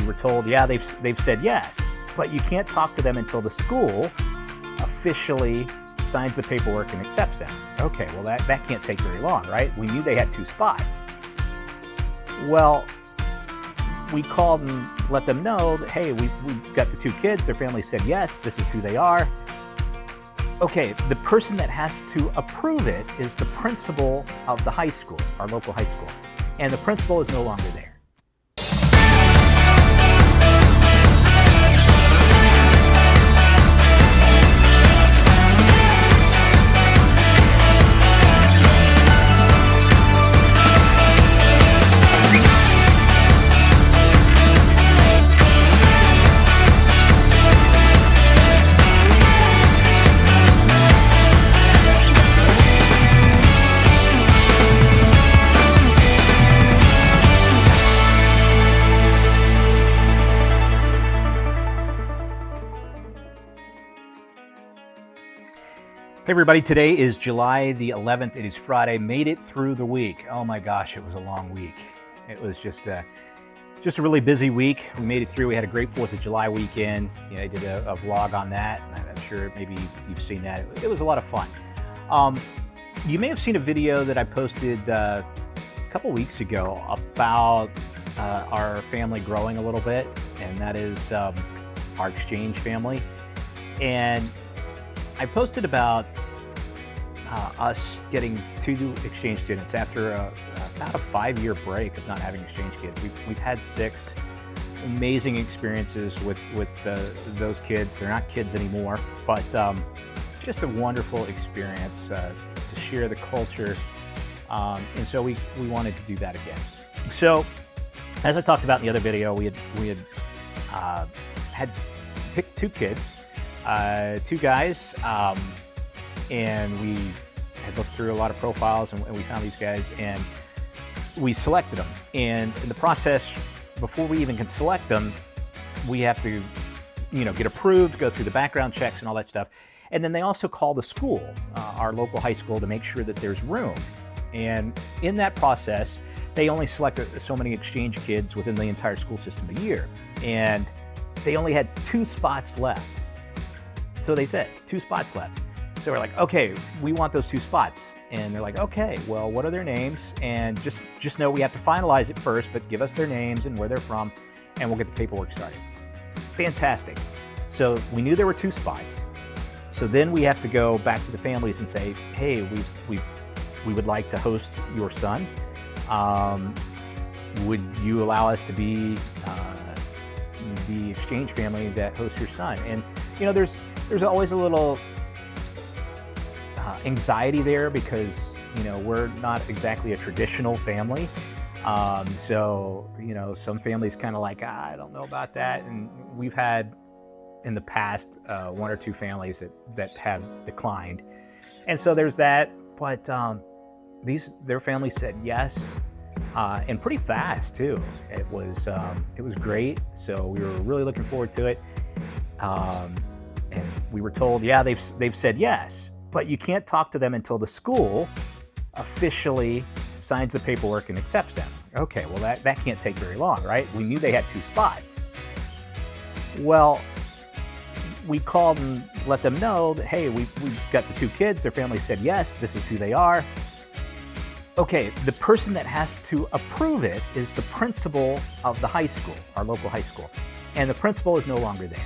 we were told, yeah, they've said yes, but you can't talk to them until the school officially signs the paperwork and accepts them. Okay, well that can't take very long, right? We knew they had 2 spots. Well, we called and let them know that, hey, we've got the 2 kids, their family said yes, this is who they are. Okay, the person that has to approve it is the principal of the high school, our local high school, and the principal is no longer there. Hey everybody, today is July the 11th. It is Friday. Made it through the week. Oh my gosh, it was a long week. It was just a really busy week. We made it through. We had a great 4th of July weekend. I did a vlog on that. I'm sure maybe you've seen that. It was a lot of fun. You may have seen a video that I posted a couple weeks ago about our family growing a little bit, and that is our exchange family. And I posted about us getting 2 exchange students after about a 5-year break of not having exchange kids. We've had 6 amazing experiences with those kids. They're not kids anymore, but just a wonderful experience to share the culture. And so we wanted to do that again. So as I talked about in the other video, we had picked 2 kids. 2 guys, and we had looked through a lot of profiles and we found these guys and we selected them. And in the process, before we even can select them, we have to, get approved, go through the background checks and all that stuff. And then they also call the school, our local high school, to make sure that there's room. And in that process, they only select so many exchange kids within the entire school system a year. And they only had 2 spots left. So they said 2 spots left. So we're like, okay, we want those 2 spots. And they're like, okay, well, what are their names? And just know we have to finalize it first, but give us their names and where they're from, and we'll get the paperwork started. Fantastic. So we knew there were 2 spots. So then we have to go back to the families and say, hey, we would like to host your son. Would you allow us to be the exchange family that hosts your son? And there's always a little anxiety there because, we're not exactly a traditional family. So, some families kind of like, I don't know about that. And we've had in the past 1 or 2 families that have declined. And so there's that. But their family said yes, and pretty fast too. It was great. So we were really looking forward to it. And we were told, yeah, they've said yes, but you can't talk to them until the school officially signs the paperwork and accepts them. Okay, well that can't take very long, right? We knew they had 2 spots. Well, we called and let them know that, hey, we've got the 2 kids, their family said yes, this is who they are. Okay, the person that has to approve it is the principal of the high school, our local high school, and the principal is no longer there.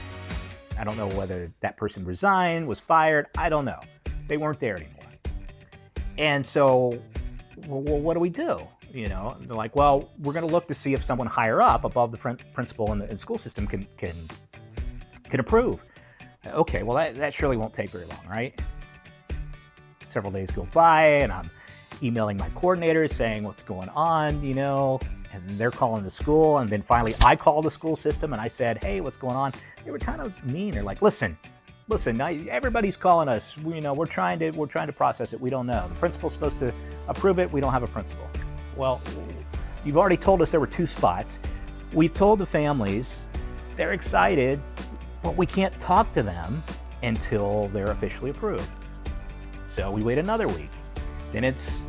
I don't know whether that person resigned, was fired, I don't know. They weren't there anymore. And so, well, what do we do? They're like, well, we're going to look to see if someone higher up above the principal in the school system can approve. Okay, well, that surely won't take very long, right? Several days go by, and I'm emailing my coordinators saying what's going on, and they're calling the school. And then finally I called the school system and I said, hey, what's going on? They were kind of mean. They're like, listen, everybody's calling us. We're trying to process it. We don't know. The principal's supposed to approve it. We don't have a principal. Well, you've already told us there were 2 spots. We've told the families. They're excited, but we can't talk to them until they're officially approved. So we wait another week. Then it's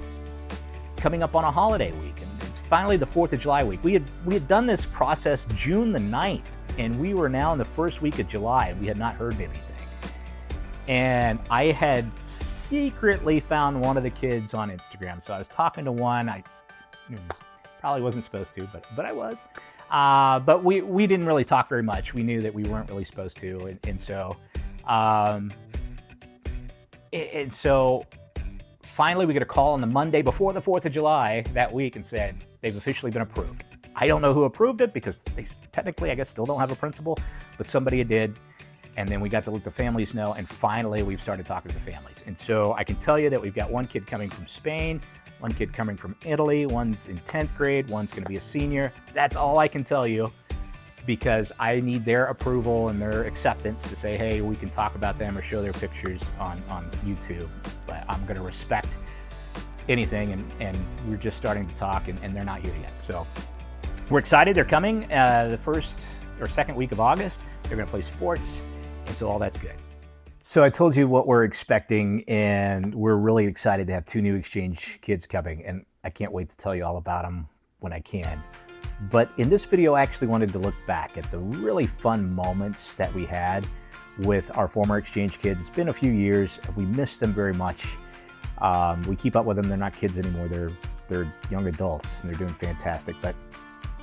coming up on a holiday week, and it's finally the 4th of July week. We had done this process June the 9th, and we were now in the first week of July, and we had not heard anything. And I had secretly found one of the kids on Instagram. So I was talking to one. I probably wasn't supposed to, but I was. But we didn't really talk very much. We knew that we weren't really supposed to, and so finally we get a call on the Monday before the 4th of July that week and said they've officially been approved. I don't know who approved it because they technically, I guess, still don't have a principal, but somebody did. And then we got to let the families know, and finally we've started talking to the families. And so I can tell you that we've got one kid coming from Spain, one kid coming from Italy, one's in 10th grade, one's gonna be a senior. That's all I can tell you, because I need their approval and their acceptance to say, hey, we can talk about them or show their pictures on YouTube. But I'm gonna respect anything, and we're just starting to talk, and they're not here yet. So we're excited, they're coming the first or second week of August. They're gonna play sports. And so all that's good. So I told you what we're expecting, and we're really excited to have 2 new exchange kids coming, and I can't wait to tell you all about them when I can. But in this video, I actually wanted to look back at the really fun moments that we had with our former exchange kids. It's been a few years. We miss them very much. We keep up with them. They're not kids anymore. They're young adults, and they're doing fantastic. But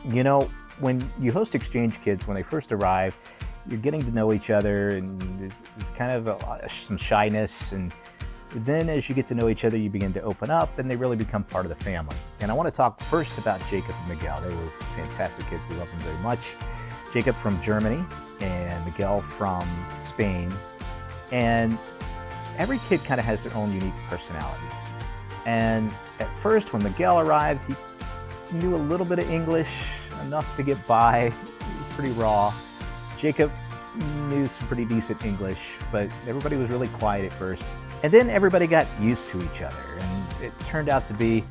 you know, when you host exchange kids, when they first arrive, you're getting to know each other, and there's kind of some shyness, and then as you get to know each other, you begin to open up, and they really become part of the family. And I want to talk first about Jacob and Miguel. They were fantastic kids. We love them very much. Jacob from Germany and Miguel from Spain. And every kid kind of has their own unique personality. And at first, when Miguel arrived, he knew a little bit of English, enough to get by. He was pretty raw. Jacob knew some pretty decent English, but everybody was really quiet at first. And then everybody got used to each other, and it turned out to be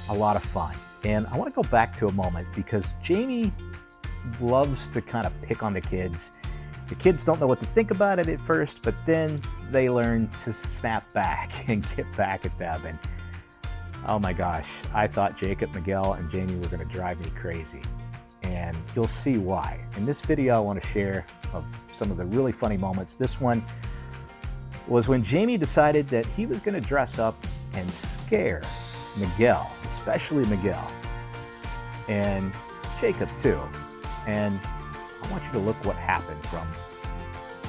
a lot of fun. And I want to go back to a moment, because Jamie loves to kind of pick on the kids. The kids don't know what to think about it at first, but then they learn to snap back and get back at them. And oh my gosh, I thought Jacob, Miguel, and Jamie were going to drive me crazy. And you'll see why. In this video, I want to share of some of the really funny moments. This one was when Jamie decided that he was going to dress up and scare Miguel, especially Miguel, and Jacob too. And I want you to look what happened from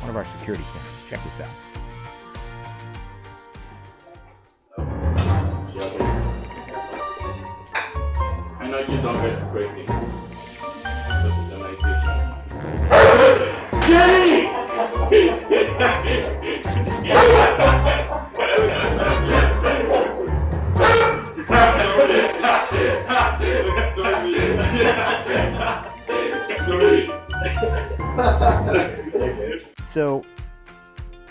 one of our security cameras. Check this out. I know you don't get crazy. Jenny! So,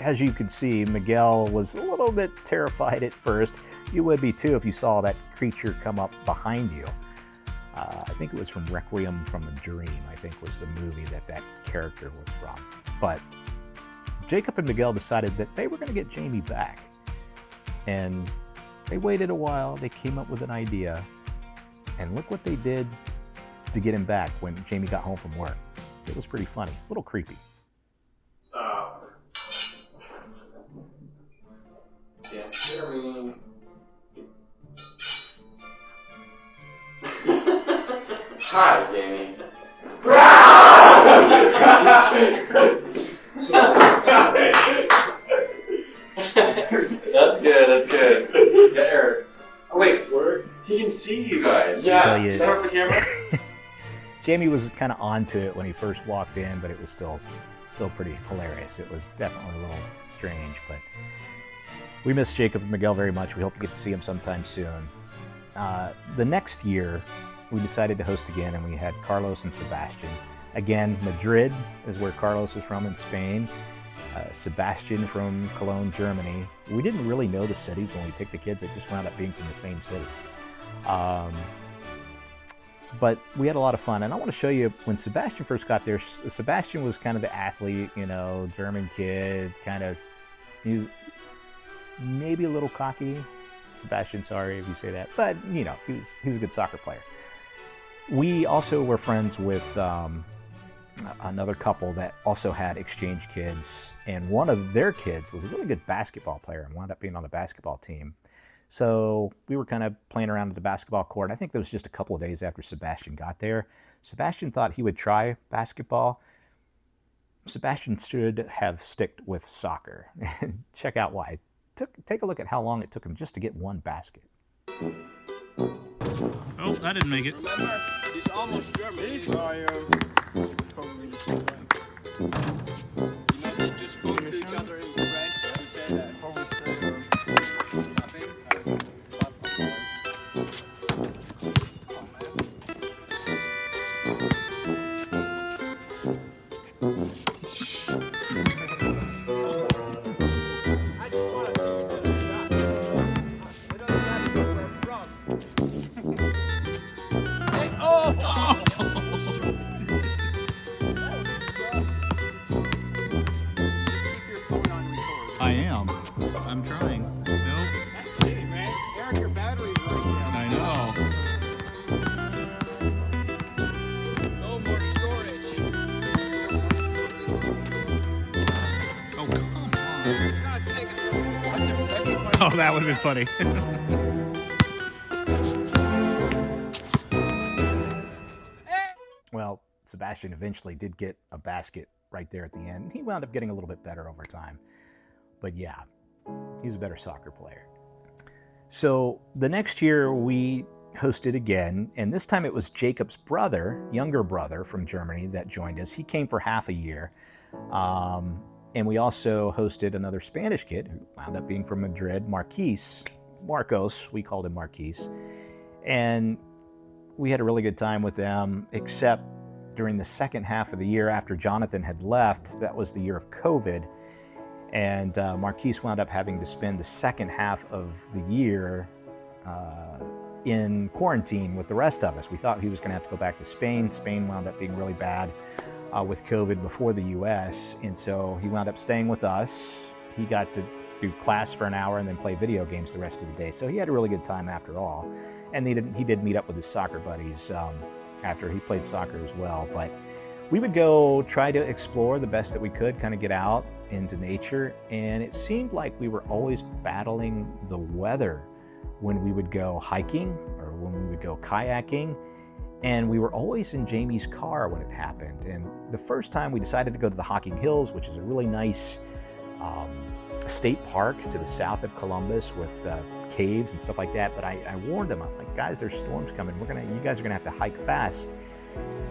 as you can see, Miguel was a little bit terrified at first. You would be too if you saw that creature come up behind you. I think it was from Requiem from a Dream, I think was the movie that character was from. But Jacob and Miguel decided that they were going to get Jamie back. And they waited a while, they came up with an idea, and look what they did to get him back when Jamie got home from work. It was pretty funny, a little creepy. Can't hear me. Hi, Jamie. That's good. Yeah, Eric. Oh wait, he can see you guys. Yeah, is that on the camera? Jamie was kind of onto it when he first walked in, but it was still pretty hilarious. It was definitely a little strange, but we miss Jacob and Miguel very much. We hope to get to see him sometime soon. The next year, we decided to host again, and we had Carlos and Sebastian. Again, Madrid is where Carlos is from in Spain. Sebastian from Cologne, Germany. We didn't really know the cities when we picked the kids. They just wound up being from the same cities. But we had a lot of fun, and I want to show you when Sebastian first got there. Sebastian was kind of the athlete, you know, German kid, kind of, he was maybe a little cocky. Sebastian, sorry if you say that, but you know, he was a good soccer player. We also were friends with another couple that also had exchange kids, and one of their kids was a really good basketball player and wound up being on the basketball team. So we were kind of playing around at the basketball court. I think that was just a couple of days after Sebastian got there. Sebastian thought he would try basketball. Sebastian should have sticked with soccer. And check out why. Take a look at how long it took him just to get one basket. Oh, I didn't make it. Remember, it's almost German. You know, they just spoke to each other in French to say that. I am. I'm trying. Nope. That's me, man. Eric, your battery's right I know. No more storage. Oh, come on. It's gonna take it. That'd be funny. Oh, that would have been funny. Well, Sebastian eventually did get a basket right there at the end. He wound up getting a little bit better over time. But yeah, he's a better soccer player. So the next year we hosted again, and this time it was Jacob's brother, younger brother from Germany that joined us. He came for half a year. And we also hosted another Spanish kid who wound up being from Madrid, Marcos, we called him Marquise. And we had a really good time with them, except during the second half of the year after Jonathan had left. That was the year of COVID. And Marquise wound up having to spend the second half of the year in quarantine with the rest of us. We thought he was going to have to go back to Spain. Spain wound up being really bad with COVID before the US. And so he wound up staying with us. He got to do class for an hour and then play video games the rest of the day. So he had a really good time after all. And he did meet up with his soccer buddies after he played soccer as well. But we would go try to explore the best that we could, kind of get out into nature. And it seemed like we were always battling the weather when we would go hiking or when we would go kayaking. And we were always in Jamie's car when it happened. And the first time we decided to go to the Hocking Hills, which is a really nice state park to the south of Columbus with caves and stuff like that. But I warned them, I'm like, guys, there's storms coming. You guys are gonna have to hike fast,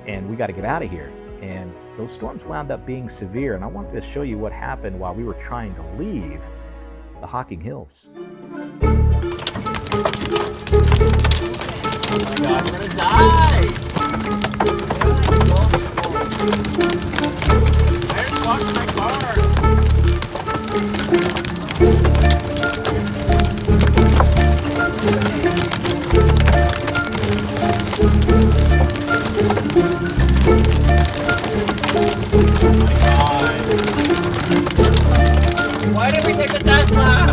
and we got to get out of here. And those storms wound up being severe. And I wanted to show you what happened while we were trying to leave the Hocking Hills. Oh my God, I'm gonna die! I just lost my car. Why did we take the Tesla?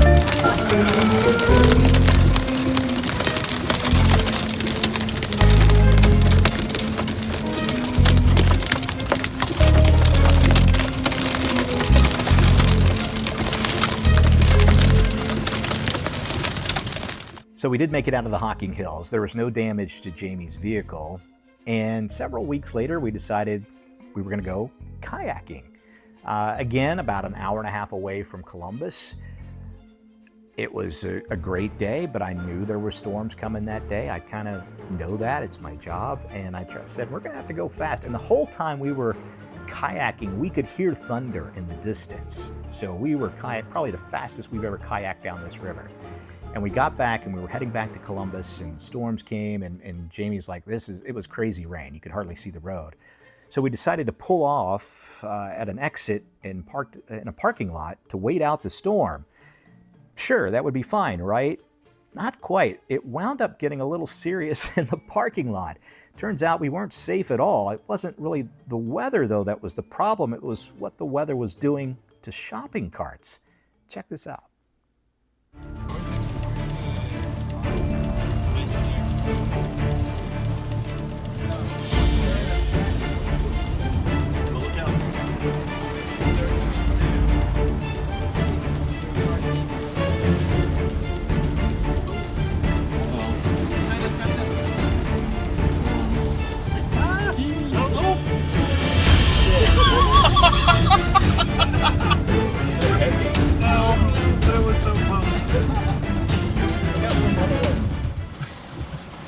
So we did make it out of the Hocking Hills. There was no damage to Jamie's vehicle. And several weeks later, we decided we were going to go kayaking. Again, about an hour and a half away from Columbus. It was a great day, but I knew there were storms coming that day. I kind of know that. It's my job. And I said, we're going to have to go fast. And the whole time we were kayaking, we could hear thunder in the distance. So we were probably the fastest we've ever kayaked down this river. And we got back and we were heading back to Columbus, and storms came, and Jamie's like, it was crazy rain. You could hardly see the road. So we decided to pull off at an exit and parked in a parking lot to wait out the storm. Sure, that would be fine, right? Not quite. It wound up getting a little serious in the parking lot. Turns out we weren't safe at all. It wasn't really the weather, though, that was the problem. It was what the weather was doing to shopping carts. Check this out.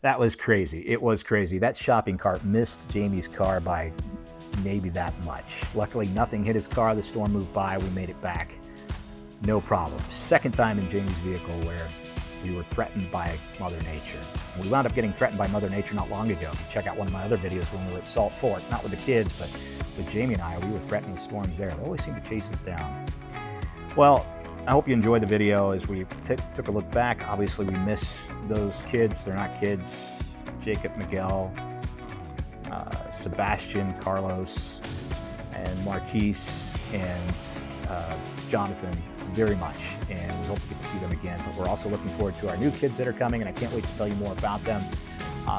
That was crazy. It was crazy. That shopping cart missed Jamie's car by maybe that much. Luckily, nothing hit his car. The storm moved by. We made it back. No problem. Second time in Jamie's vehicle where we were threatened by Mother Nature. We wound up getting threatened by Mother Nature not long ago. If you check out one of my other videos when we were at Salt Fork, not with the kids, but with Jamie and I, we were threatened with storms there. They always seem to chase us down. Well, I hope you enjoyed the video as we took a look back. Obviously, we miss those kids. They're not kids. Jacob, Miguel, Sebastian, Carlos, and Marquise, and Jonathan very much. And we hope to get to see them again. But we're also looking forward to our new kids that are coming, and I can't wait to tell you more about them.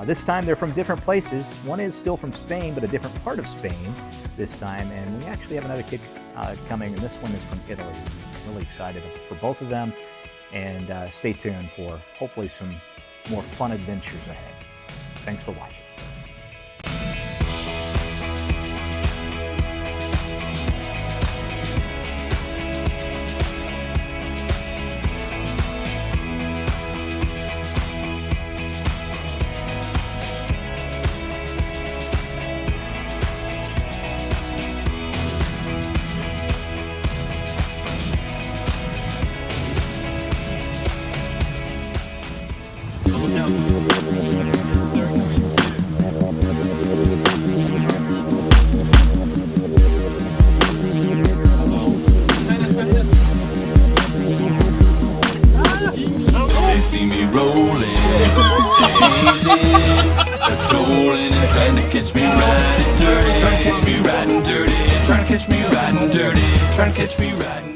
This time they're from different places. One is still from Spain, but a different part of Spain this time. And we actually have another kid coming, and this one is from Italy. I'm really excited for both of them. And stay tuned for hopefully some more fun adventures ahead. Thanks for watching. They see me rolling, patrolling and trying to catch me riding dirty, trying to catch me riding dirty, trying to catch me riding dirty, trying to catch me riding.